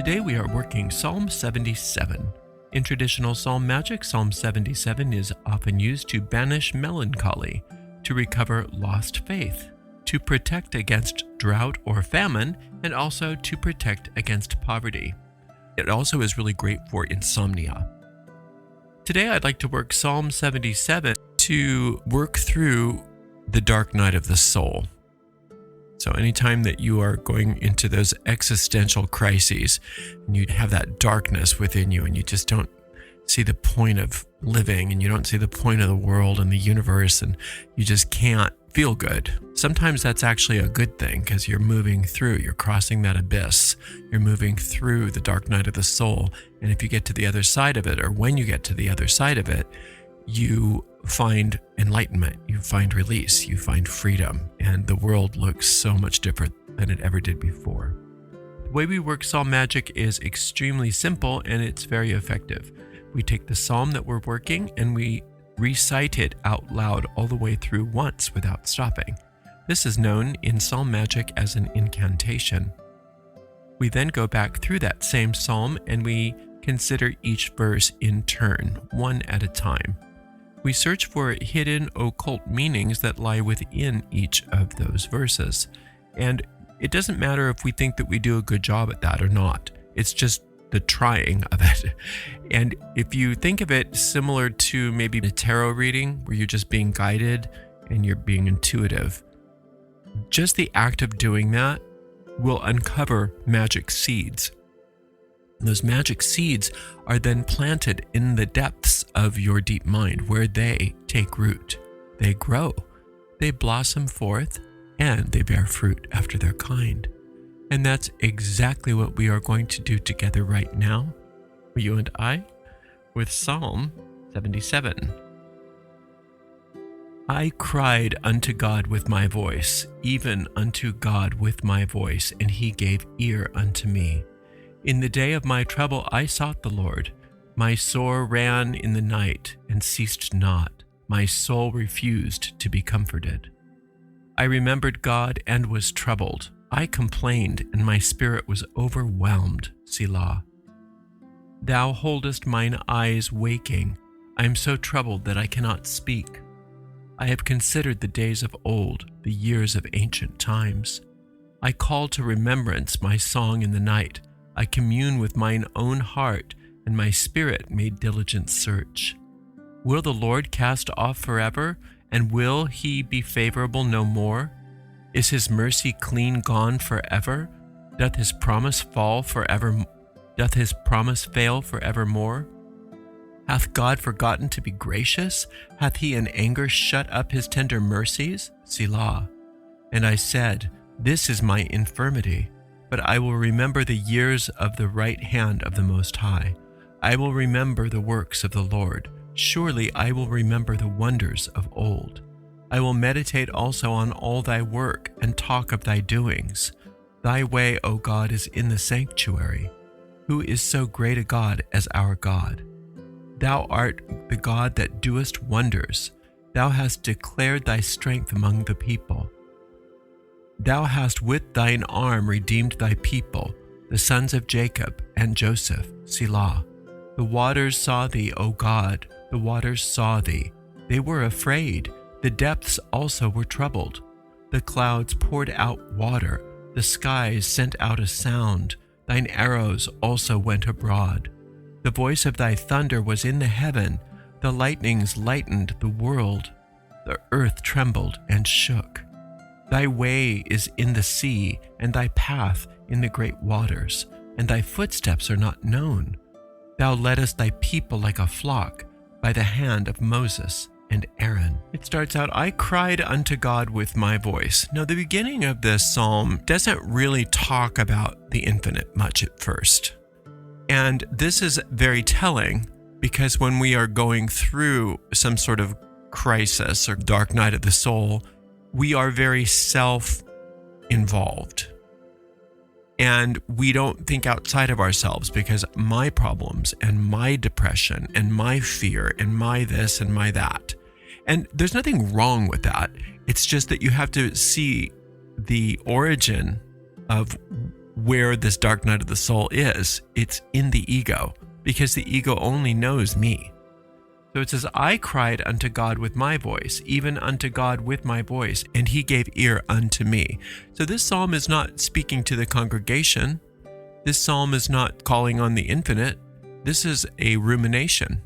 Today we are working Psalm 77. In traditional psalm magic, Psalm 77 is often used to banish melancholy, to recover lost faith, to protect against drought or famine, and also to protect against poverty. It also is really great for insomnia. Today I'd like to work Psalm 77 to work through the dark night of the soul. So anytime that you are going into those existential crises and you have that darkness within you and you just don't see the point of living and you don't see the point of the world and the universe and you just can't feel good. Sometimes that's actually a good thing because you're moving through, you're crossing that abyss, you're moving through the dark night of the soul. And if you get to the other side of it, or when you get to the other side of it, you find enlightenment, you find release, you find freedom, and the world looks so much different than it ever did before. The way we work psalm magic is extremely simple and it's very effective. We take the psalm that we're working and we recite it out loud all the way through once without stopping. This is known in psalm magic as an incantation. We then go back through that same psalm and we consider each verse in turn, one at a time. We search for hidden occult meanings that lie within each of those verses. And it doesn't matter if we think that we do a good job at that or not. It's just the trying of it. And if you think of it similar to maybe a tarot reading where you're just being guided and you're being intuitive, just the act of doing that will uncover magic seeds. Those magic seeds are then planted in the depths of your deep mind where they take root, they grow, they blossom forth, and they bear fruit after their kind. And that's exactly what we are going to do together right now, you and I, with Psalm 77. I cried unto God with my voice, even unto God with my voice, and he gave ear unto me. In the day of my trouble I sought the Lord. My sore ran in the night and ceased not. My soul refused to be comforted. I remembered God and was troubled. I complained, and my spirit was overwhelmed. Selah. Thou holdest mine eyes waking. I am so troubled that I cannot speak. I have considered the days of old, the years of ancient times. I call to remembrance my song in the night. I commune with mine own heart, and my spirit made diligent search. Will the Lord cast off forever, and will he be favorable no more? Is his mercy clean gone forever? Doth his promise fail forevermore? Hath God forgotten to be gracious? Hath he in anger shut up his tender mercies? Selah. And I said, This is my infirmity. But I will remember the years of the right hand of the Most High. I will remember the works of the Lord. Surely I will remember the wonders of old. I will meditate also on all thy work and talk of thy doings. Thy way, O God, is in the sanctuary. Who is so great a God as our God? Thou art the God that doest wonders. Thou hast declared thy strength among the people. Thou hast with thine arm redeemed thy people, the sons of Jacob and Joseph, Selah. The waters saw thee, O God, the waters saw thee. They were afraid, the depths also were troubled. The clouds poured out water, the skies sent out a sound, thine arrows also went abroad. The voice of thy thunder was in the heaven, the lightnings lightened the world, the earth trembled and shook. Thy way is in the sea, and thy path in the great waters, and thy footsteps are not known. Thou leddest thy people like a flock by the hand of Moses and Aaron. It starts out, I cried unto God with my voice. Now, the beginning of this psalm doesn't really talk about the infinite much at first. And this is very telling because when we are going through some sort of crisis or dark night of the soul, we are very self-involved. And we don't think outside of ourselves because my problems and my depression and my fear and my this and my that. And there's nothing wrong with that. It's just that you have to see the origin of where this dark night of the soul is. It's in the ego, because the ego only knows me. So it says, I cried unto God with my voice, even unto God with my voice, and he gave ear unto me. So this psalm is not speaking to the congregation. This psalm is not calling on the infinite. This is a rumination.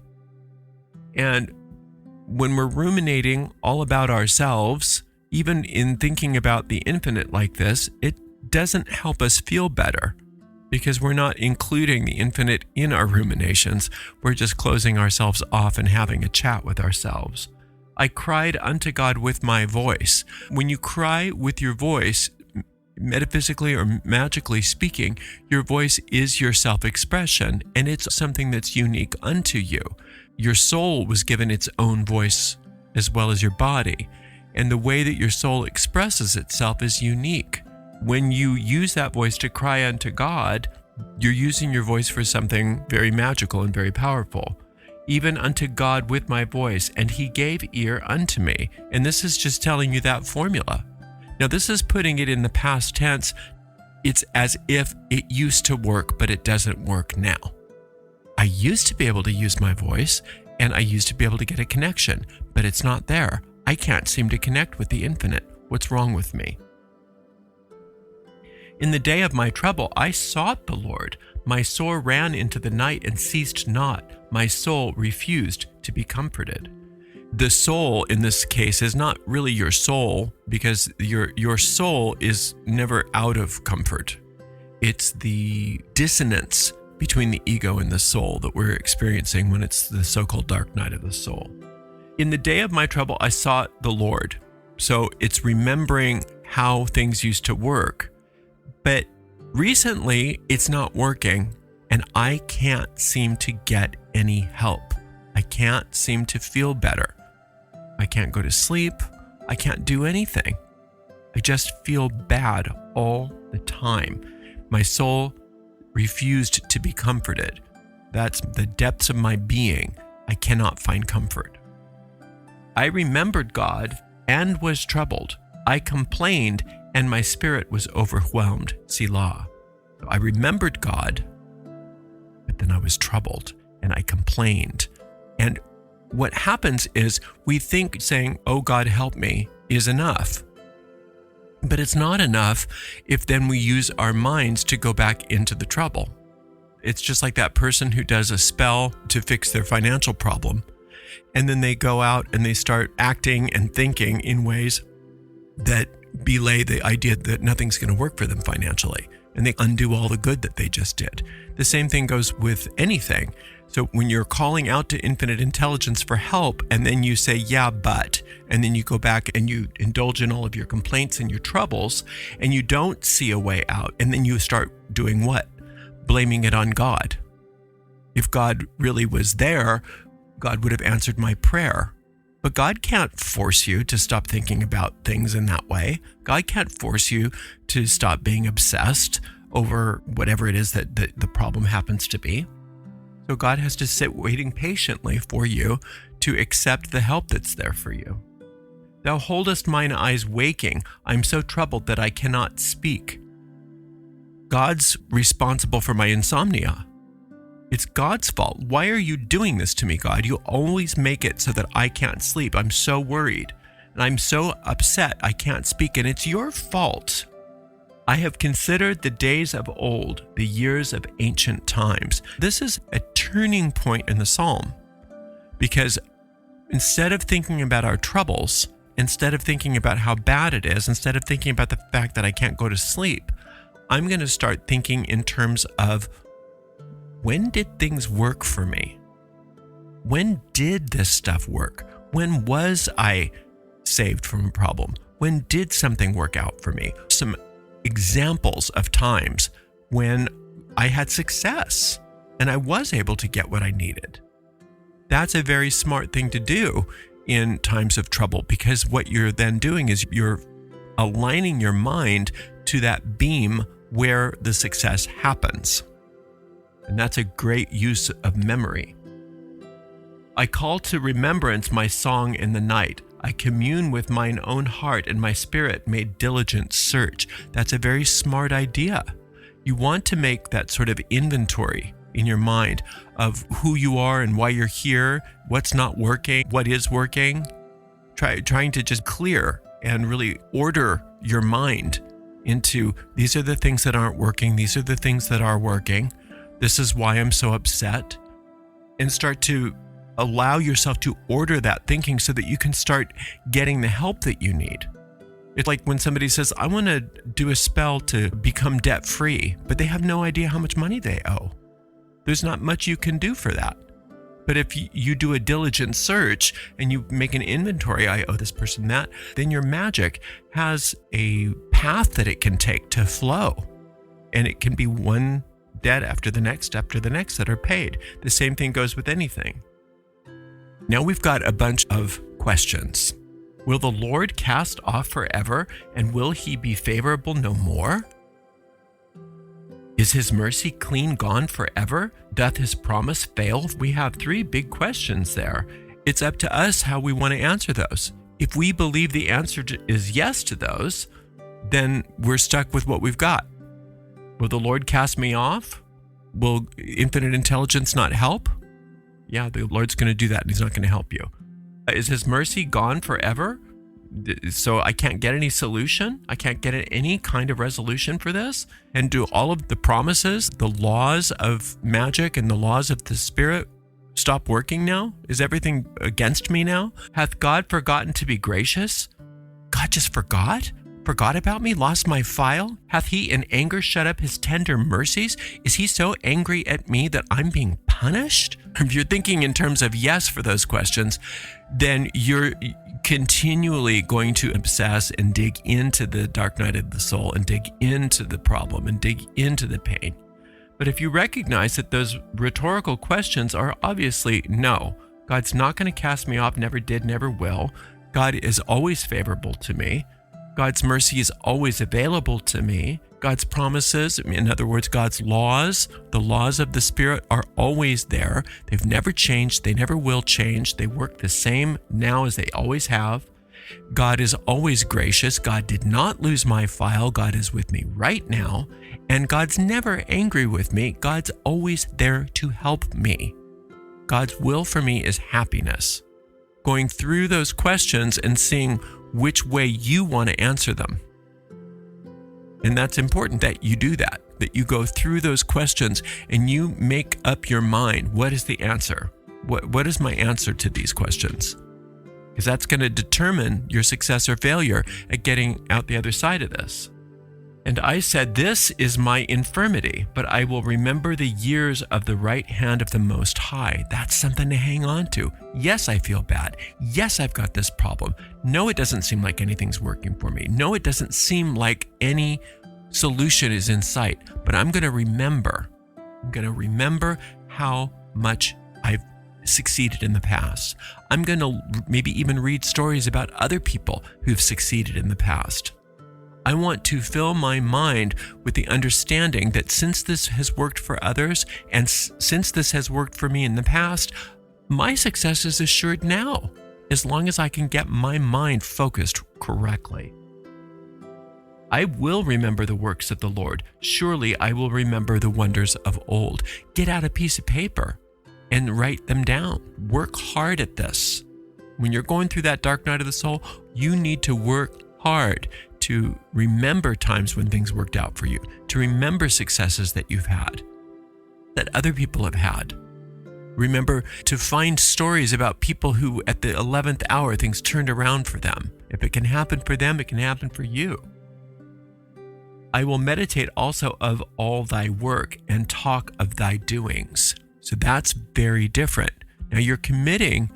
And when we're ruminating all about ourselves, even in thinking about the infinite like this, it doesn't help us feel better, because we're not including the infinite in our ruminations. We're just closing ourselves off and having a chat with ourselves. I cried unto God with my voice. When you cry with your voice, metaphysically or magically speaking, your voice is your self-expression, and it's something that's unique unto you. Your soul was given its own voice as well as your body, and the way that your soul expresses itself is unique. When you use that voice to cry unto God, you're using your voice for something very magical and very powerful. Even unto God with my voice, and he gave ear unto me. And this is just telling you that formula. Now, this is putting it in the past tense. It's as if it used to work, but it doesn't work now. I used to be able to use my voice, and I used to be able to get a connection, but it's not there. I can't seem to connect with the infinite. What's wrong with me? In the day of my trouble, I sought the Lord. My soul ran into the night and ceased not. My soul refused to be comforted. The soul in this case is not really your soul, because your soul is never out of comfort. It's the dissonance between the ego and the soul that we're experiencing when it's the so-called dark night of the soul. In the day of my trouble, I sought the Lord. So it's remembering how things used to work. But recently, it's not working, and I can't seem to get any help. I can't seem to feel better. I can't go to sleep. I can't do anything. I just feel bad all the time. My soul refused to be comforted. That's the depths of my being. I cannot find comfort. I remembered God and was troubled. I complained, and my spirit was overwhelmed. Selah. I remembered God, but then I was troubled, and I complained. And what happens is we think saying, oh, God, help me, is enough. But it's not enough if then we use our minds to go back into the trouble. It's just like that person who does a spell to fix their financial problem, and then they go out and they start acting and thinking in ways that belay the idea that nothing's going to work for them financially, and they undo all the good that they just did. The same thing goes with anything. So when you're calling out to infinite intelligence for help, and then you say, yeah, but, and then you go back and you indulge in all of your complaints and your troubles, and you don't see a way out, and then you start doing what? Blaming it on God. If God really was there, God would have answered my prayer. But God can't force you to stop thinking about things in that way. God can't force you to stop being obsessed over whatever it is that the problem happens to be. So God has to sit waiting patiently for you to accept the help that's there for you. Thou holdest mine eyes waking. I'm so troubled that I cannot speak. God's responsible for my insomnia. It's God's fault. Why are you doing this to me, God? You always make it so that I can't sleep. I'm so worried, and I'm so upset I can't speak, and it's your fault. I have considered the days of old, the years of ancient times. This is a turning point in the psalm, because instead of thinking about our troubles, instead of thinking about how bad it is, instead of thinking about the fact that I can't go to sleep, I'm going to start thinking in terms of, when did things work for me? When did this stuff work? When was I saved from a problem? When did something work out for me? Some examples of times when I had success and I was able to get what I needed. That's a very smart thing to do in times of trouble, because what you're then doing is you're aligning your mind to that beam where the success happens. And that's a great use of memory. I call to remembrance my song in the night. I commune with mine own heart, and my spirit made diligent search. That's a very smart idea. You want to make that sort of inventory in your mind of who you are and why you're here, what's not working, what is working. Trying to just clear and really order your mind into these are the things that aren't working, these are the things that are working, this is why I'm so upset, and start to allow yourself to order that thinking so that you can start getting the help that you need. It's like when somebody says, I want to do a spell to become debt-free, but they have no idea how much money they owe. There's not much you can do for that. But if you do a diligent search and you make an inventory, I owe this person that, then your magic has a path that it can take to flow. And it can be one debt after the next that are paid. The same thing goes with anything. Now we've got a bunch of questions. Will the Lord cast off forever, and will he be favorable no more? Is his mercy clean gone forever? Doth his promise fail? We have 3 big questions there. It's up to us how we want to answer those. If we believe the answer is yes to those, then we're stuck with what we've got. Will the Lord cast me off? Will infinite intelligence not help? Yeah, the Lord's going to do that, and he's not going to help you. Is his mercy gone forever? So I can't get any solution? I can't get any kind of resolution for this? And do all of the promises, the laws of magic and the laws of the spirit stop working now? Is everything against me now? Hath God forgotten to be gracious? God just forgot? Forgot about me? Lost my file? Hath he in anger shut up his tender mercies? Is he so angry at me that I'm being punished? If you're thinking in terms of yes for those questions, then you're continually going to obsess and dig into the dark night of the soul and dig into the problem and dig into the pain. But if you recognize that those rhetorical questions are obviously no, God's not going to cast me off, never did, never will. God is always favorable to me. God's mercy is always available to me. God's promises, in other words, God's laws, the laws of the Spirit are always there. They've never changed. They never will change. They work the same now as they always have. God is always gracious. God did not lose my file. God is with me right now. And God's never angry with me. God's always there to help me. God's will for me is happiness. Going through those questions and seeing which way you want to answer them. And that's important that you do that you go through those questions and you make up your mind. What is the answer? What is my answer to these questions? Because that's going to determine your success or failure at getting out the other side of this. And I said, this is my infirmity, but I will remember the years of the right hand of the Most High. That's something to hang on to. Yes, I feel bad. Yes, I've got this problem. No, it doesn't seem like anything's working for me. No, it doesn't seem like any solution is in sight, but I'm going to remember. I'm going to remember how much I've succeeded in the past. I'm going to maybe even read stories about other people who've succeeded in the past. I want to fill my mind with the understanding that since this has worked for others and since this has worked for me in the past, my success is assured now, as long as I can get my mind focused correctly. I will remember the works of the Lord. Surely I will remember the wonders of old. Get out a piece of paper and write them down. Work hard at this. When you're going through that dark night of the soul, you need to work hard to remember times when things worked out for you, to remember successes that you've had, that other people have had. Remember to find stories about people who at the 11th hour things turned around for them. If it can happen for them, it can happen for you. I will meditate also of all thy work and talk of thy doings. So that's very different. Now you're committing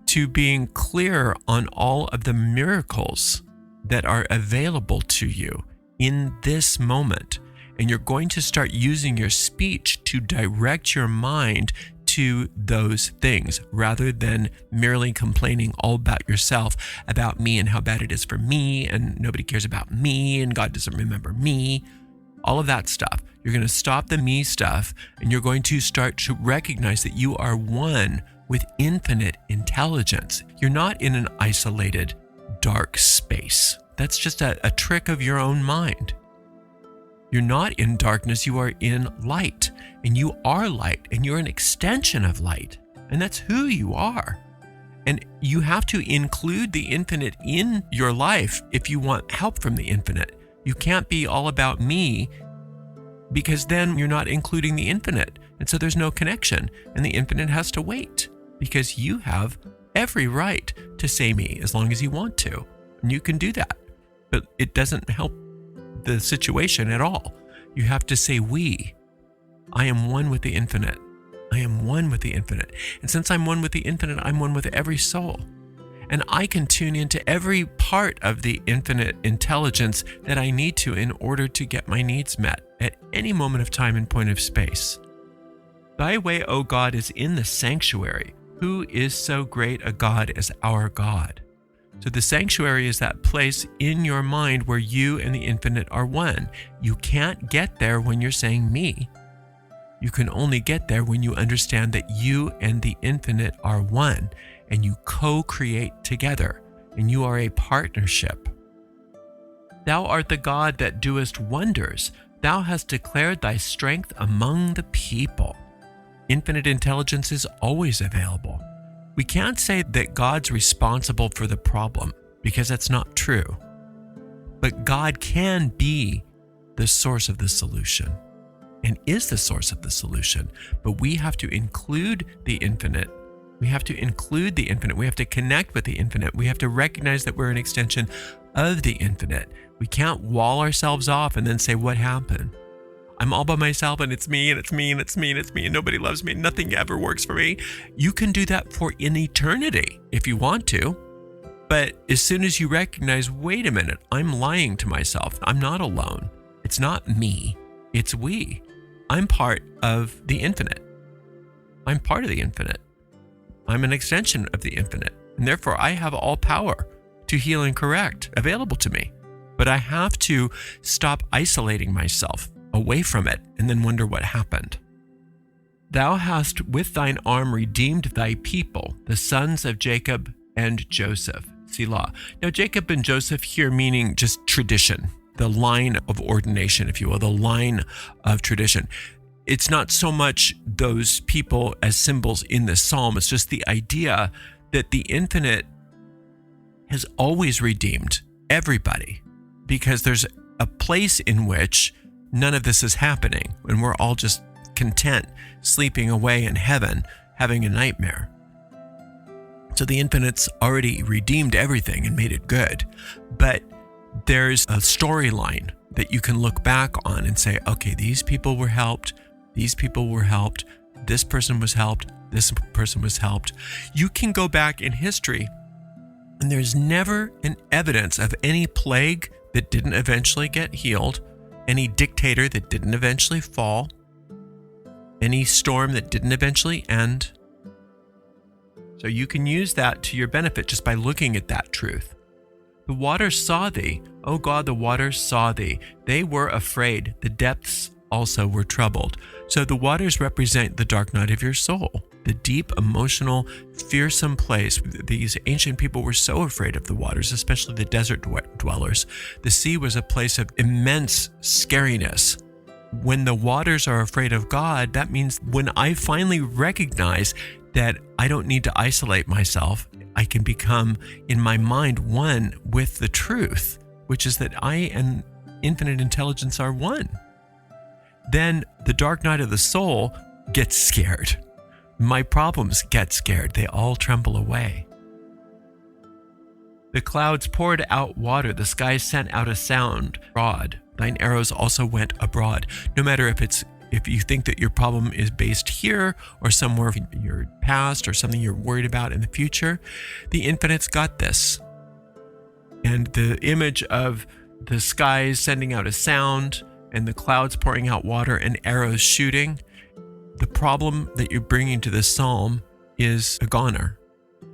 to being clear on all of the miracles that are available to you in this moment. And you're going to start using your speech to direct your mind to those things rather than merely complaining all about yourself, about me and how bad it is for me and nobody cares about me and God doesn't remember me. All of that stuff. You're going to stop the me stuff and you're going to start to recognize that you are one with infinite intelligence. You're not in an isolated dark space. That's just a trick of your own mind. You're not in darkness, you are in light. And you are light, and you're an extension of light. And that's who you are. And you have to include the infinite in your life if you want help from the infinite. You can't be all about me, because then you're not including the infinite. And so there's no connection. And the infinite has to wait, because you have every right to say me as long as you want to. And you can do that. But it doesn't help the situation at all. You have to say we. I am one with the infinite. I am one with the infinite. And since I'm one with the infinite, I'm one with every soul. And I can tune into every part of the infinite intelligence that I need to in order to get my needs met at any moment of time and point of space. Thy way, O God, is in the sanctuary. Who is so great a God as our God? So the sanctuary is that place in your mind where you and the infinite are one. You can't get there when you're saying me. You can only get there when you understand that you and the infinite are one, and you co-create together, and you are a partnership. Thou art the God that doest wonders. Thou hast declared thy strength among the people. Infinite intelligence is always available. We can't say that God's responsible for the problem, because that's not true. But God can be the source of the solution, and is the source of the solution. But we have to include the infinite. We have to include the infinite. We have to connect with the infinite. We have to recognize that we're an extension of the infinite. We can't wall ourselves off and then say, what happened? I'm all by myself, and it's me, and it's me, and it's me, and it's me, and nobody loves me. Nothing ever works for me. You can do that for an eternity if you want to. But as soon as you recognize, wait a minute, I'm lying to myself. I'm not alone. It's not me. It's we. I'm part of the infinite. I'm part of the infinite. I'm an extension of the infinite. And therefore, I have all power to heal and correct available to me. But I have to stop isolating myself away from it and then wonder what happened. Thou hast with thine arm redeemed thy people, the sons of Jacob and Joseph. Selah. Now, Jacob and Joseph here meaning just tradition, the line of ordination, if you will, the line of tradition. It's not so much those people as symbols in the psalm. It's just the idea that the infinite has always redeemed everybody, because there's a place in which none of this is happening, and we're all just content, sleeping away in heaven, having a nightmare. So the infinite's already redeemed everything and made it good. But there's a storyline that you can look back on and say, okay, these people were helped, these people were helped, this person was helped, this person was helped. You can go back in history, and there's never an evidence of any plague that didn't eventually get healed, any dictator that didn't eventually fall, any storm that didn't eventually end. So you can use that to your benefit just by looking at that truth. The waters saw thee. O God, the waters saw thee. They were afraid. The depths also were troubled. So the waters represent the dark night of your soul, the deep, emotional, fearsome place. These ancient people were so afraid of the waters, especially the desert dwellers. The sea was a place of immense scariness. When the waters are afraid of God, that means when I finally recognize that I don't need to isolate myself, I can become, in my mind, one with the truth, which is that I and infinite intelligence are one. Then the dark night of the soul gets scared. My problems get scared. They all tremble away. The clouds poured out water. The skies sent out a sound abroad. Thine arrows also went abroad. No matter if you think that your problem is based here or somewhere in your past or something you're worried about in the future, the infinite's got this. And the image of the skies sending out a sound and the clouds pouring out water and arrows shooting, the problem that you're bringing to this psalm is a goner.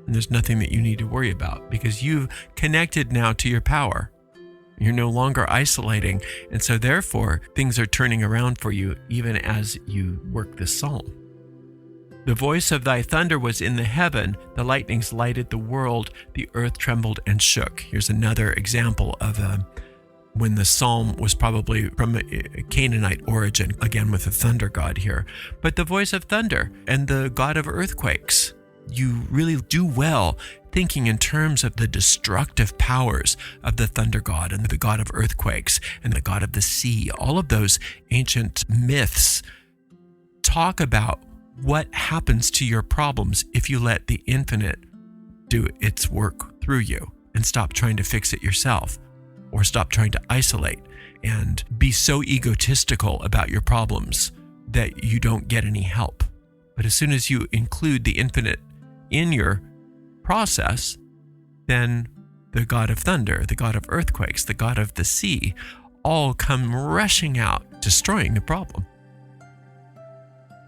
And there's nothing that you need to worry about because you've connected now to your power. You're no longer isolating. And so therefore, things are turning around for you even as you work this psalm. The voice of thy thunder was in the heaven. The lightnings lighted the world. The earth trembled and shook. Here's another example of when the psalm was probably from a Canaanite origin, again with the thunder god here, but the voice of thunder and the god of earthquakes. You really do well thinking in terms of the destructive powers of the thunder god and the god of earthquakes and the god of the sea. All of those ancient myths talk about what happens to your problems if you let the infinite do its work through you and stop trying to fix it yourself, or stop trying to isolate and be so egotistical about your problems that you don't get any help. But as soon as you include the infinite in your process, then the god of thunder, the god of earthquakes, the god of the sea, all come rushing out, destroying the problem.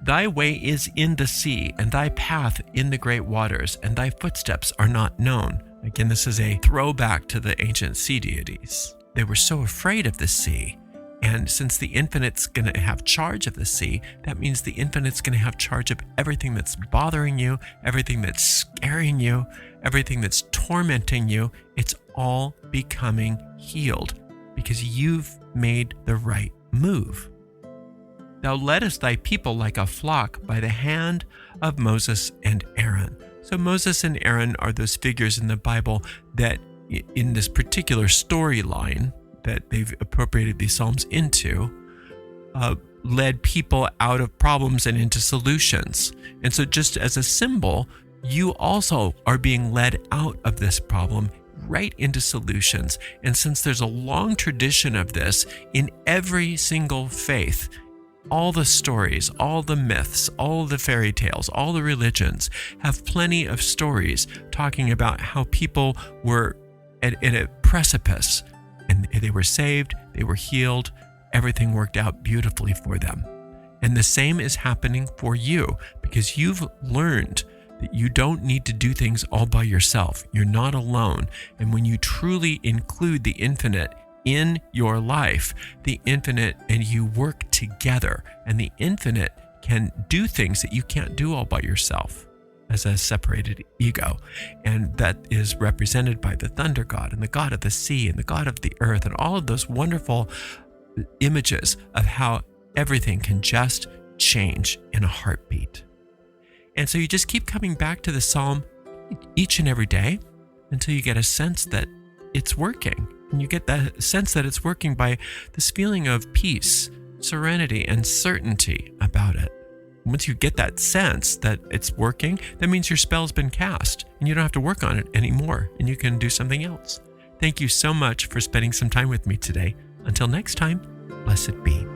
Thy way is in the sea, and thy path in the great waters, and thy footsteps are not known. Again, this is a throwback to the ancient sea deities. They were so afraid of the sea. And since the infinite's going to have charge of the sea, that means the infinite's going to have charge of everything that's bothering you, everything that's scaring you, everything that's tormenting you. It's all becoming healed because you've made the right move. Thou leddest thy people like a flock by the hand of Moses and Aaron. So Moses and Aaron are those figures in the Bible that in this particular storyline that they've appropriated these Psalms into, led people out of problems and into solutions. And so just as a symbol, you also are being led out of this problem right into solutions. And since there's a long tradition of this in every single faith, all the stories, all the myths, all the fairy tales, all the religions have plenty of stories talking about how people were at a precipice and they were saved, they were healed, everything worked out beautifully for them. And the same is happening for you because you've learned that you don't need to do things all by yourself. You're not alone. And when you truly include the infinite in your life, the infinite and you work together, and the infinite can do things that you can't do all by yourself as a separated ego. And that is represented by the thunder god and the god of the sea and the god of the earth and all of those wonderful images of how everything can just change in a heartbeat. And so you just keep coming back to the psalm each and every day until you get a sense that it's working. And you get that sense that it's working by this feeling of peace, serenity, and certainty about it. Once you get that sense that it's working, that means your spell's been cast and you don't have to work on it anymore and you can do something else. Thank you so much for spending some time with me today. Until next time, blessed be.